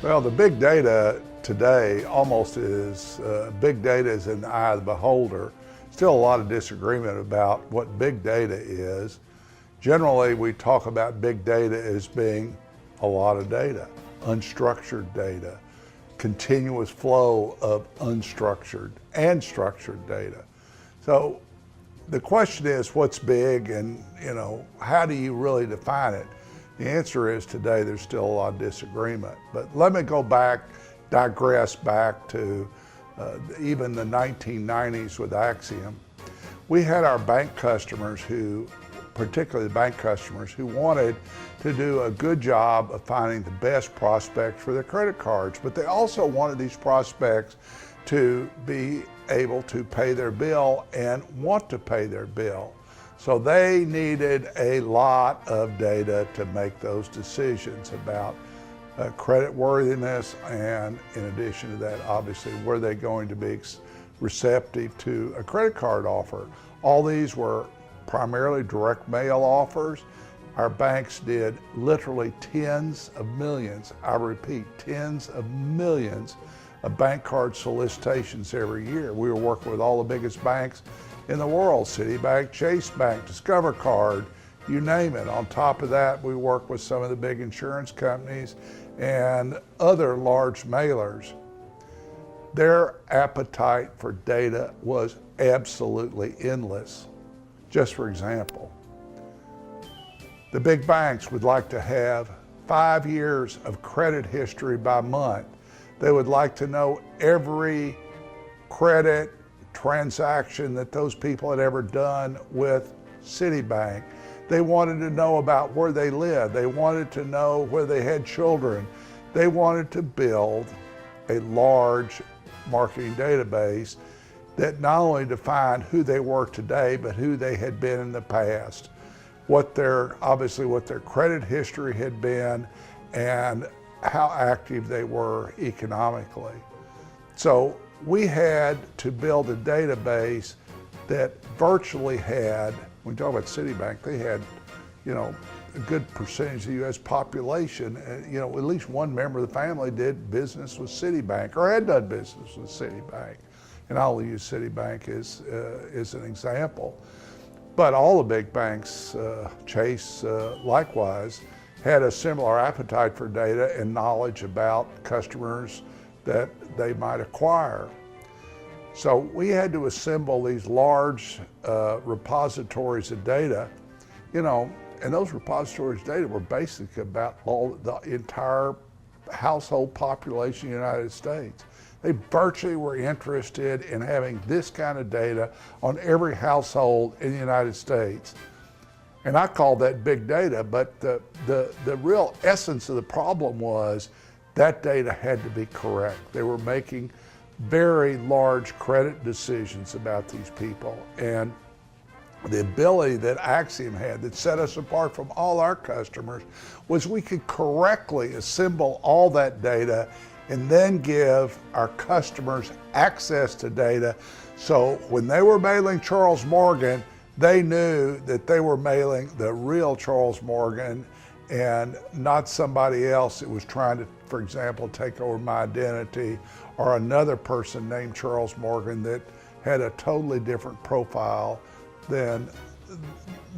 Well, the big data today almost is, big data is in the eye of the beholder. Still a lot of disagreement about what big data is. Generally, we talk about big data as being a lot of data, unstructured data, continuous flow of unstructured and structured data. So the question is, what's big, and how do you really define it? The answer is today there's still a lot of disagreement. But let me digress back to even the 1990s with Acxiom. We had our bank customers particularly the bank customers, who wanted to do a good job of finding the best prospects for their credit cards, but they also wanted these prospects to be able to pay their bill and want to pay their bill. So they needed a lot of data to make those decisions about credit worthiness, and in addition to that, obviously, were they going to be receptive to a credit card offer? All these were primarily direct mail offers. Our banks did literally tens of millions, I repeat, tens of millions of bank card solicitations every year. We were working with all the biggest banks in the world: Citibank, Chase Bank, Discover Card, you name it. On top of that, we work with some of the big insurance companies and other large mailers. Their appetite for data was absolutely endless. Just for example, the big banks would like to have 5 years of credit history by month. They would like to know every credit transaction that those people had ever done with Citibank. They wanted to know about where they lived. They wanted to know where they had children. They wanted to build a large marketing database that not only defined who they were today, but who they had been in the past, obviously what their credit history had been, and how active they were economically. So we had to build a database that virtually had, when we talk about Citibank, they had, a good percentage of the U.S. population, at least one member of the family did business with Citibank or had done business with Citibank. And I'll use Citibank as an example. But all the big banks, Chase likewise, had a similar appetite for data and knowledge about customers that they might acquire. So we had to assemble these large repositories of data, and those repositories of data were basically about all the entire household population of the United States. They virtually were interested in having this kind of data on every household in the United States. And I call that big data, but the real essence of the problem was that data had to be correct. They were making very large credit decisions about these people. And the ability that Acxiom had that set us apart from all our customers was we could correctly assemble all that data and then give our customers access to data. So when they were mailing Charles Morgan, they knew that they were mailing the real Charles Morgan and not somebody else that was trying to, for example, take over my identity, or another person named Charles Morgan that had a totally different profile than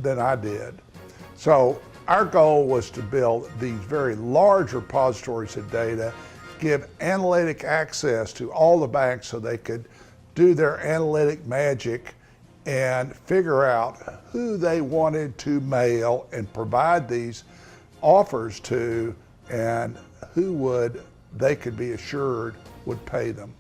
I did. So our goal was to build these very large repositories of data, give analytic access to all the banks so they could do their analytic magic and figure out who they wanted to mail and provide these offers to, and who they could be assured would pay them.